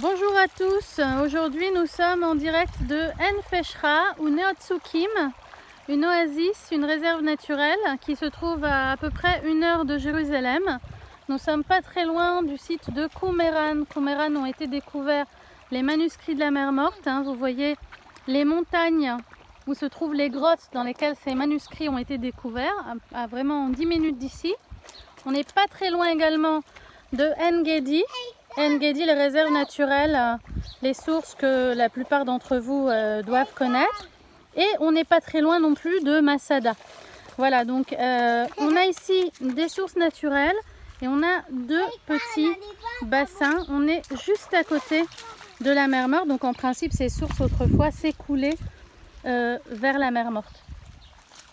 Bonjour à tous, aujourd'hui nous sommes en direct de En Feshra ou Neotsukim, une oasis, une réserve naturelle qui se trouve à peu près 1 heure de Jérusalem. Nous sommes pas très loin du site de Qumran. Qumran ont été découverts les manuscrits de la mer Morte. Vous voyez les montagnes où se trouvent les grottes dans lesquelles ces manuscrits ont été découverts, à vraiment 10 minutes d'ici. On n'est pas très loin également de En Gedi. En Gedi, les réserves naturelles, les sources que la plupart d'entre vous doivent connaître. Et on n'est pas très loin non plus de Masada. Voilà, donc on a ici des sources naturelles et on a 2 petits bassins. On est juste à côté de la mer Morte. Donc en principe, ces sources autrefois s'écoulaient vers la mer Morte.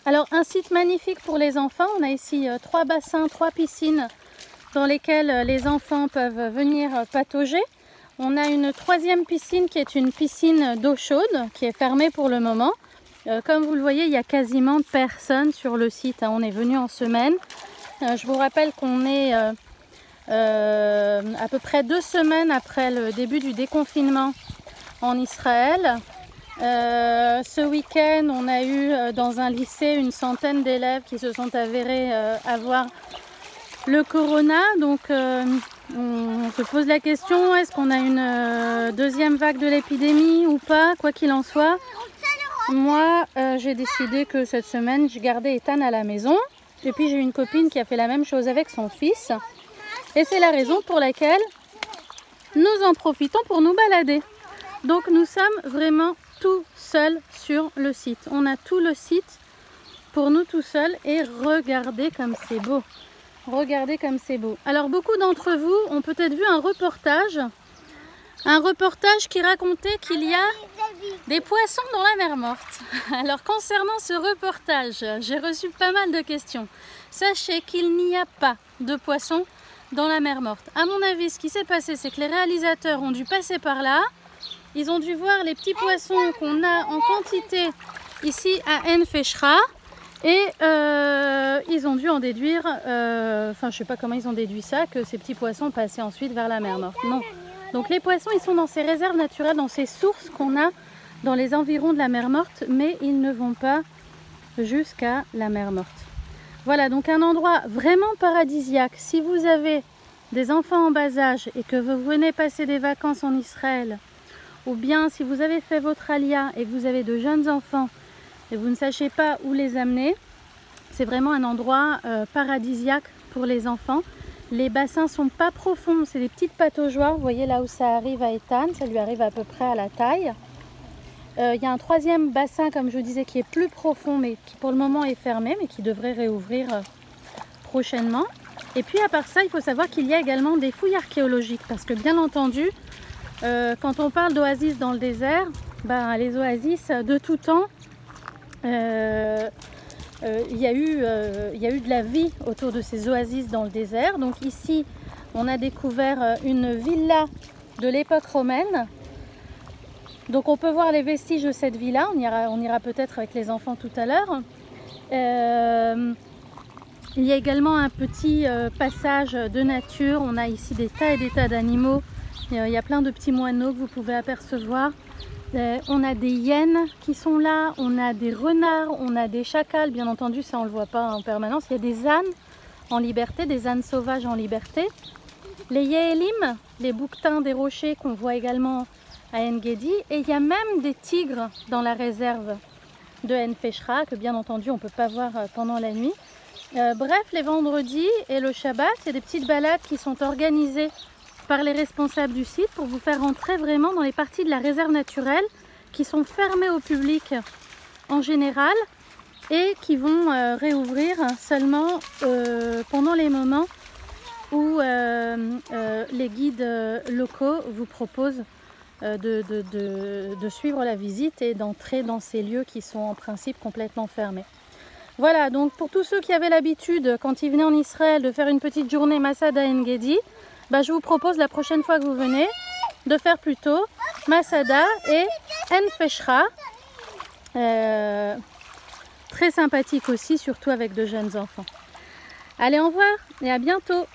Alors un site magnifique pour les enfants. On a ici 3 bassins, 3 piscines dans lesquelles les enfants peuvent venir patauger. On a une 3e piscine qui est une piscine d'eau chaude qui est fermée pour le moment. Comme vous le voyez, il y a quasiment personne sur le site. On est venu en semaine. Je vous rappelle qu'on est à peu près 2 semaines après le début du déconfinement en Israël. Ce week-end, on a eu dans un lycée une centaine d'élèves qui se sont avérés avoir le corona. Donc on se pose la question, est-ce qu'on a une 2e vague de l'épidémie ou pas? Quoi qu'il en soit, moi j'ai décidé que cette semaine je gardais Ethan à la maison. Et puis j'ai une copine qui a fait la même chose avec son fils. Et c'est la raison pour laquelle nous en profitons pour nous balader. Donc nous sommes vraiment tout seuls sur le site. On a tout le site pour nous tout seuls et regardez comme c'est beau. Regardez comme c'est beau. Alors beaucoup d'entre vous ont peut-être vu un reportage qui racontait qu'il y a des poissons dans la mer Morte. Alors concernant ce reportage, j'ai reçu pas mal de questions. Sachez qu'il n'y a pas de poissons dans la mer Morte. À mon avis, ce qui s'est passé, c'est que les réalisateurs ont dû passer par là. Ils ont dû voir les petits poissons qu'on a en quantité ici à En Feshra. Et ils ont dû en déduire, enfin je sais pas comment ils ont déduit ça, que ces petits poissons passaient ensuite vers la mer Morte. Non. Donc les poissons, ils sont dans ces réserves naturelles, dans ces sources qu'on a dans les environs de la mer Morte, mais ils ne vont pas jusqu'à la mer Morte. Voilà, donc un endroit vraiment paradisiaque. Si vous avez des enfants en bas âge et que vous venez passer des vacances en Israël, ou bien si vous avez fait votre alia et que vous avez de jeunes enfants et vous ne sachez pas où les amener, c'est vraiment un endroit paradisiaque pour les enfants. Les bassins sont pas profonds, c'est des petites pataugeoires. Vous voyez là où ça arrive à Ethan, ça lui arrive à peu près à la taille. Il y a un 3e bassin, comme je vous disais, qui est plus profond, mais qui pour le moment est fermé, mais qui devrait réouvrir prochainement. Et puis à part ça, il faut savoir qu'il y a également des fouilles archéologiques, parce que bien entendu, quand on parle d'oasis dans le désert, les oasis de tout temps, il y a eu de la vie autour de ces oasis dans le désert. Donc ici, on a découvert une villa de l'époque romaine. Donc on peut voir les vestiges de cette villa. On ira peut-être avec les enfants tout à l'heure. Il y a également un petit passage de nature. On a ici des tas et des tas d'animaux. Il y a plein de petits moineaux que vous pouvez apercevoir. On a des hyènes qui sont là, on a des renards, on a des chacals, bien entendu ça on ne le voit pas en permanence. Il y a des ânes en liberté, des ânes sauvages en liberté. Les yéhélim, les bouquetins des rochers qu'on voit également à En Gedi. Et il y a même des tigres dans la réserve de En Feshra que bien entendu on ne peut pas voir pendant la nuit. Bref, les vendredis et le Shabbat, c'est des petites balades qui sont organisées par les responsables du site pour vous faire rentrer vraiment dans les parties de la réserve naturelle qui sont fermées au public en général et qui vont réouvrir seulement pendant les moments où les guides locaux vous proposent de suivre la visite et d'entrer dans ces lieux qui sont en principe complètement fermés. Voilà, donc pour tous ceux qui avaient l'habitude, quand ils venaient en Israël, de faire une petite journée Masada En Gedi, je vous propose la prochaine fois que vous venez de faire plutôt Masada et En Feshra. Très sympathique aussi, surtout avec de jeunes enfants. Allez, au revoir et à bientôt.